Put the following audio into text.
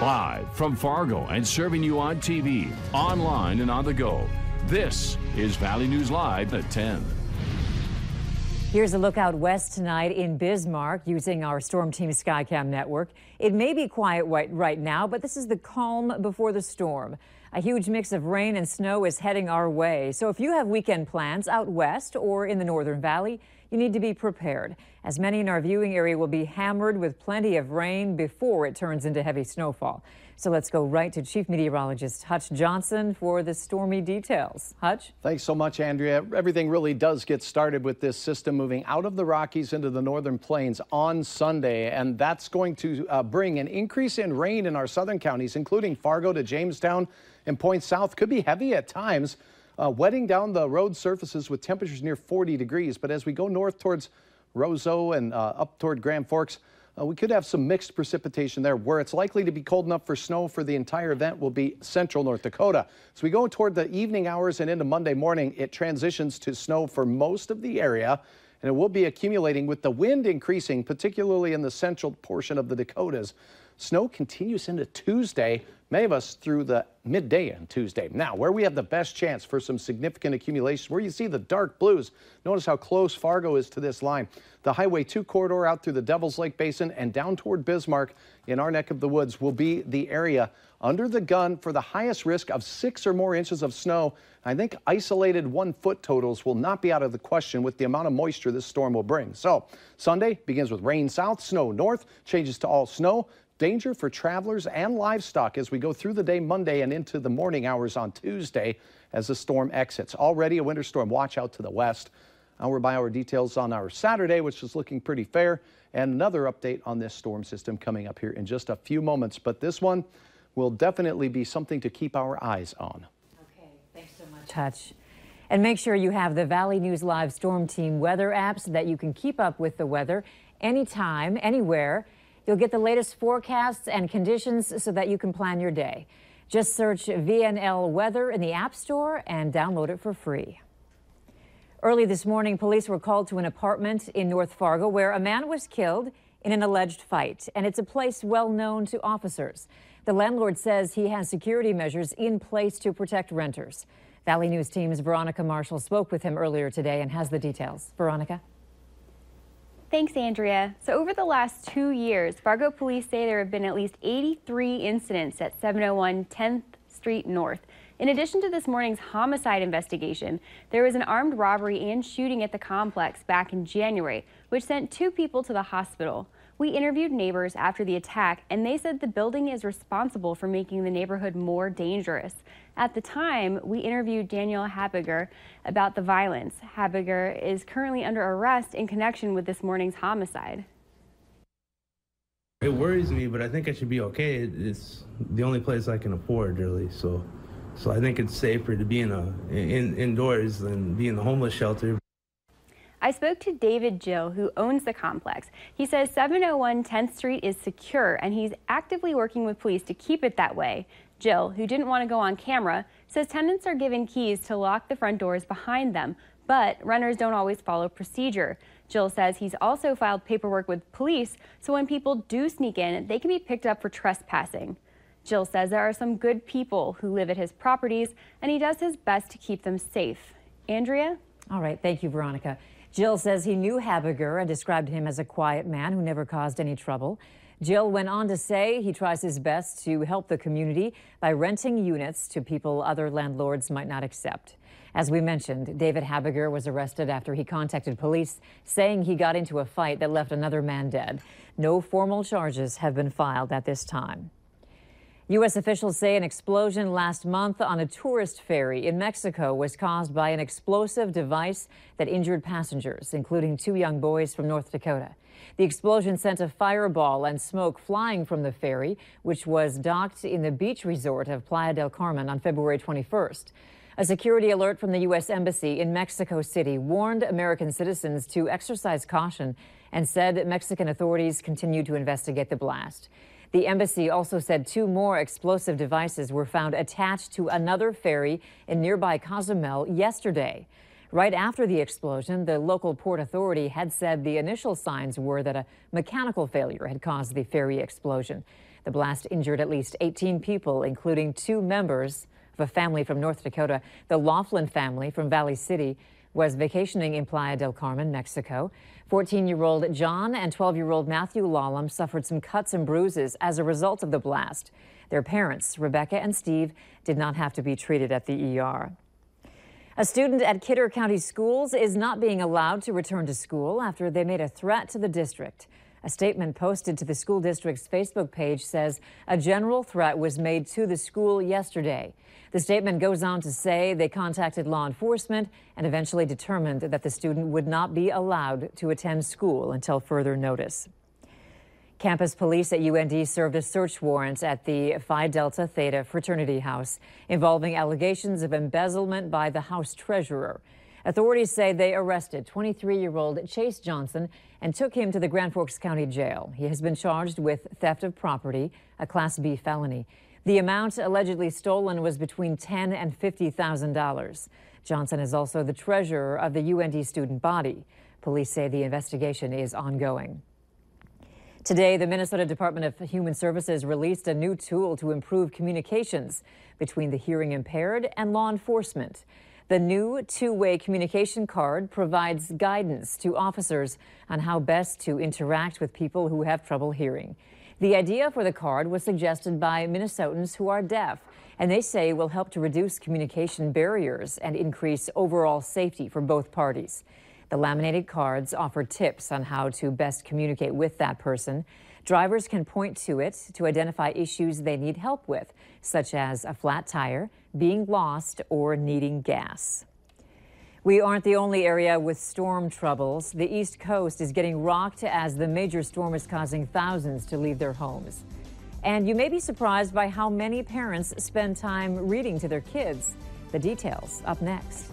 Live from Fargo and serving you on TV, online, and on the go. This is Valley News Live at 10. Here's a look out west tonight in Bismarck using our Storm Team Skycam network. It may be quiet right now, but this is the calm before the storm. A huge mix of rain and snow is heading our way. So if you have weekend plans out west or in the Northern Valley, you need to be prepared, as many in our viewing area will be hammered with plenty of rain before it turns into heavy snowfall. So let's go right to Chief Meteorologist Hutch Johnson for the stormy details. Hutch? Thanks so much, Andrea. Everything really does get started with this system moving out of the Rockies into the northern plains on Sunday, and that's going to bring an increase in rain in our southern counties, including Fargo to Jamestown and points south. Could be heavy at times. Wetting down the road surfaces with temperatures near 40 degrees. But as we go north towards Roseau and up toward Grand Forks, we could have some mixed precipitation there. Where it's likely to be cold enough for snow for the entire event will be central North Dakota. As we go toward the evening hours and into Monday morning, it transitions to snow for most of the area, and it will be accumulating with the wind increasing, particularly in the central portion of the Dakotas. Snow continues into Tuesday, many of us through the midday on Tuesday. Now, where we have the best chance for some significant accumulation, where you see the dark blues, notice how close Fargo is to this line. The Highway 2 corridor out through the Devil's Lake Basin and down toward Bismarck in our neck of the woods will be the area under the gun for the highest risk of 6 or more inches of snow. I think isolated 1-foot totals will not be out of the question with the amount of moisture this storm will bring. So Sunday begins with rain south, snow north, changes to all snow. Danger for travelers and livestock as we go through the day Monday and into the morning hours on Tuesday as the storm exits. Already a winter storm watch out to the west. Hour-by-hour details on our Saturday, which is looking pretty fair, and another update on this storm system coming up here in just a few moments. But this one will definitely be something to keep our eyes on. Okay, thanks so much, Hutch. And make sure you have the Valley News Live Storm Team weather app so that you can keep up with the weather anytime, anywhere. You'll get the latest forecasts and conditions so that you can plan your day. Just search VNL Weather in the App Store and download it for free. Early this morning, police were called to an apartment in North Fargo where a man was killed in an alleged fight, and it's a place well known to officers. The landlord says he has security measures in place to protect renters. Valley News Team's Veronica Marshall spoke with him earlier today and has the details. Veronica? Thanks, Andrea. So over the last 2 years, Fargo police say there have been at least 83 incidents at 701 10th Street North. In addition to this morning's homicide investigation, there was an armed robbery and shooting at the complex back in January, which sent 2 people to the hospital. We interviewed neighbors after the attack, and they said the building is responsible for making the neighborhood more dangerous. At the time, we interviewed Daniel Habiger about the violence. Habiger is currently under arrest in connection with this morning's homicide. It worries me, but I think I should be okay. It's the only place I can afford, really. So I think it's safer to be indoors than be in the homeless shelter. I spoke to David Gill, who owns the complex. He says 701 10th Street is secure, and he's actively working with police to keep it that way. Jill, who didn't want to go on camera, says tenants are given keys to lock the front doors behind them, but renters don't always follow procedure. Jill says he's also filed paperwork with police, so when people do sneak in, they can be picked up for trespassing. Jill says there are some good people who live at his properties, and he does his best to keep them safe. Andrea? All right, thank you, Veronica. Jill says he knew Habiger and described him as a quiet man who never caused any trouble. Jill went on to say he tries his best to help the community by renting units to people other landlords might not accept. As we mentioned, David Habiger was arrested after he contacted police saying he got into a fight that left another man dead. No formal charges have been filed at this time. U.S. officials say an explosion last month on a tourist ferry in Mexico was caused by an explosive device that injured passengers, including 2 young boys from North Dakota. The explosion sent a fireball and smoke flying from the ferry, which was docked in the beach resort of Playa del Carmen on February 21st. A security alert from the U.S. Embassy in Mexico City warned American citizens to exercise caution and said Mexican authorities continue to investigate the blast. The embassy also said 2 more explosive devices were found attached to another ferry in nearby Cozumel yesterday. Right after the explosion, the local port authority had said the initial signs were that a mechanical failure had caused the ferry explosion. The blast injured at least 18 people, including 2 members of a family from North Dakota. The Laughlin family from Valley City was vacationing in Playa del Carmen, Mexico. 14-year-old John and 12-year-old Matthew Lallam suffered some cuts and bruises as a result of the blast. Their parents, Rebecca and Steve, did not have to be treated at the ER. A student at Kidder County Schools is not being allowed to return to school after they made a threat to the district. A statement posted to the school district's Facebook page says a general threat was made to the school yesterday. The statement goes on to say they contacted law enforcement and eventually determined that the student would not be allowed to attend school until further notice. Campus police at UND served a search warrant at the Phi Delta Theta fraternity house involving allegations of embezzlement by the house treasurer. Authorities say they arrested 23-year-old Chase Johnson and took him to the Grand Forks County Jail. He has been charged with theft of property, a Class B felony. The amount allegedly stolen was between $10,000 and $50,000. Johnson is also the treasurer of the UND student body. Police say the investigation is ongoing. Today, the Minnesota Department of Human Services released a new tool to improve communications between the hearing impaired and law enforcement. The new two-way communication card provides guidance to officers on how best to interact with people who have trouble hearing. The idea for the card was suggested by Minnesotans who are deaf, and they say will help to reduce communication barriers and increase overall safety for both parties. The laminated cards offer tips on how to best communicate with that person. Drivers can point to it to identify issues they need help with, such as a flat tire, being lost, or needing gas. We aren't the only area with storm troubles. The East Coast is getting rocked as the major storm is causing thousands to leave their homes. And you may be surprised by how many parents spend time reading to their kids. The details up next.